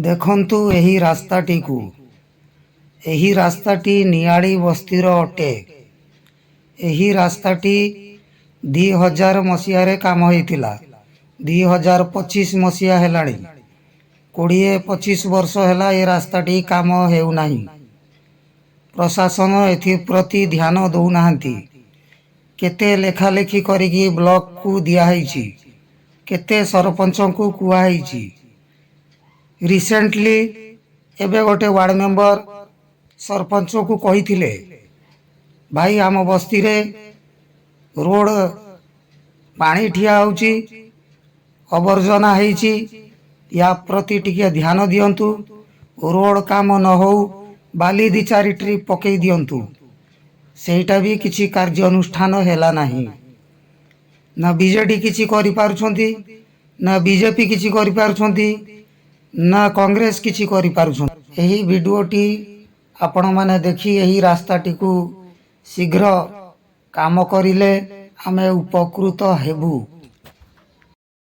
देखंतु एही रास्ताटी को एही रास्ताटी नियाड़ी बस्तीर अटे। एही रास्ताटी 2000 मसीह काम होइतिला। 2025 मसीहा हेलाणी 20-25 वर्ष हैला ए रास्ताटी काम हेउ नाही। प्रशासन एथि प्रति ध्यान दौ नाहंती। केते लेखालेखी करिकी ब्लॉक को दिया हैछि, केते सरपंच को कुआ हैछि। रिसेंटली एबे गोटे वार्ड मेंबर सरपंच को कही भाई आम बस्ती रे रोड पानी ठिया होची, अवर्जना हैछि, या प्रति टिके ध्यान दियंतु। रोड काम न हो बाली दी चारि ट्रिप पकई दियंतु। सेटा भी किछि कार्य अनुष्ठान हेला नाही। ना बीजेडी किछि करि पारुछंती, ना बीजेपी किछि करि पारुछंती, ना कांग्रेस किछि करि पारुछंती। एही वीडियोटी आपण माने देखि एही रास्ताटी को शीघ्र काम करिले आमे उपकृत हेबु।